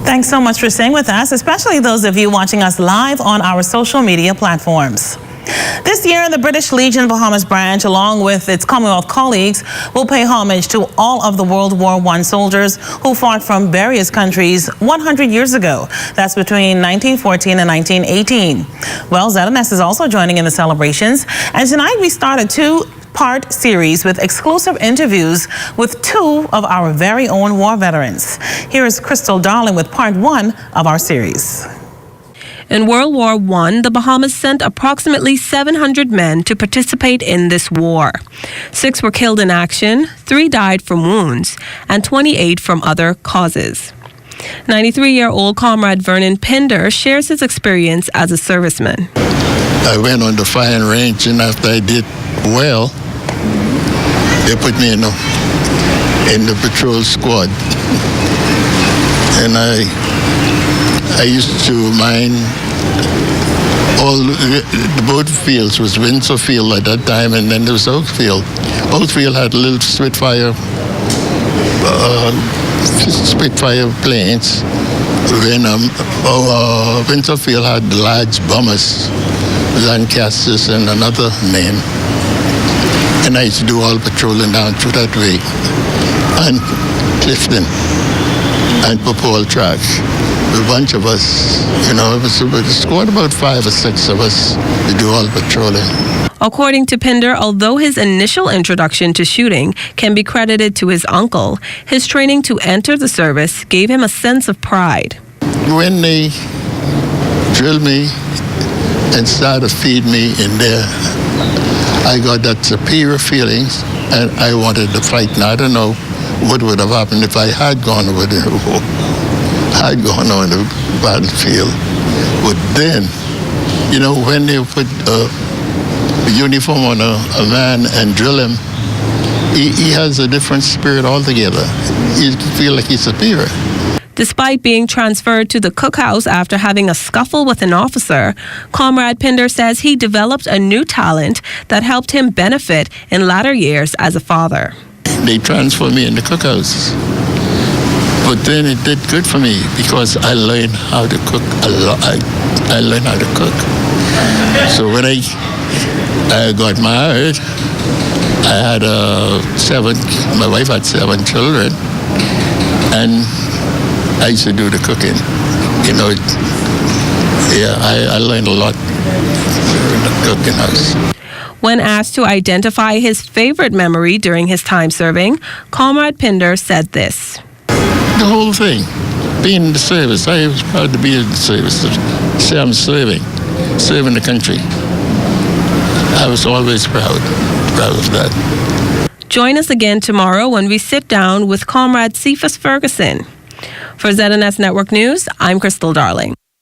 Thanks so much for staying with us, especially those of you watching us live on our social media platforms. This year, the British Legion Bahamas branch, along with its Commonwealth colleagues, will pay homage to all of the World War I soldiers who fought from various countries 100 years ago. That's between 1914 and 1918. Well, ZNS is also joining in the celebrations, and tonight we start a two-part series with exclusive interviews with two of our very own war veterans. Here is Crystal Darling with part one of our series. In World War I, the Bahamas sent approximately 700 men to participate in this war. 6 were killed in action, 3 died from wounds, and 28 from other causes. 93-year-old Comrade Vernon Pinder shares his experience as a serviceman. I went on the firing range, and after I did well, they put me in the patrol squad. And I used to mine all the both fields. Was Windsor Field at that time, and then there was Oakfield. Oakfield had little Spitfire planes. When Windsor Field had the large bombers, Lancasters and another name. And I used to do all patrolling down through that way, and Clifton and Popole Track. A bunch of us, it was a squad about 5 or 6 of us to do all patrolling. According to Pinder, although his initial introduction to shooting can be credited to his uncle, his training to enter the service gave him a sense of pride. When they drilled me and started to feed me in there, I got that superior feeling, and I wanted to fight. Now, I don't know what would have happened if I had gone over the war. I'd gone on the battlefield. But then, when they put a uniform on a man and drill him, he has a different spirit altogether. You feel like he's superior. Despite being transferred to the cookhouse after having a scuffle with an officer, Comrade Pinder says he developed a new talent that helped him benefit in latter years as a father. They transferred me in the cookhouse. But then it did good for me because I learned how to cook a lot. I learned how to cook. So when I got married, I had my wife had 7 children, and I used to do the cooking. I learned a lot in the cooking house. When asked to identify his favorite memory during his time serving, Comrade Pinder said this. The whole thing, being in the service. I was proud to be in the service, to say I'm serving the country. I was always proud of that. Join us again tomorrow when we sit down with Comrade Cephas Ferguson. For ZNS Network News, I'm Crystal Darling.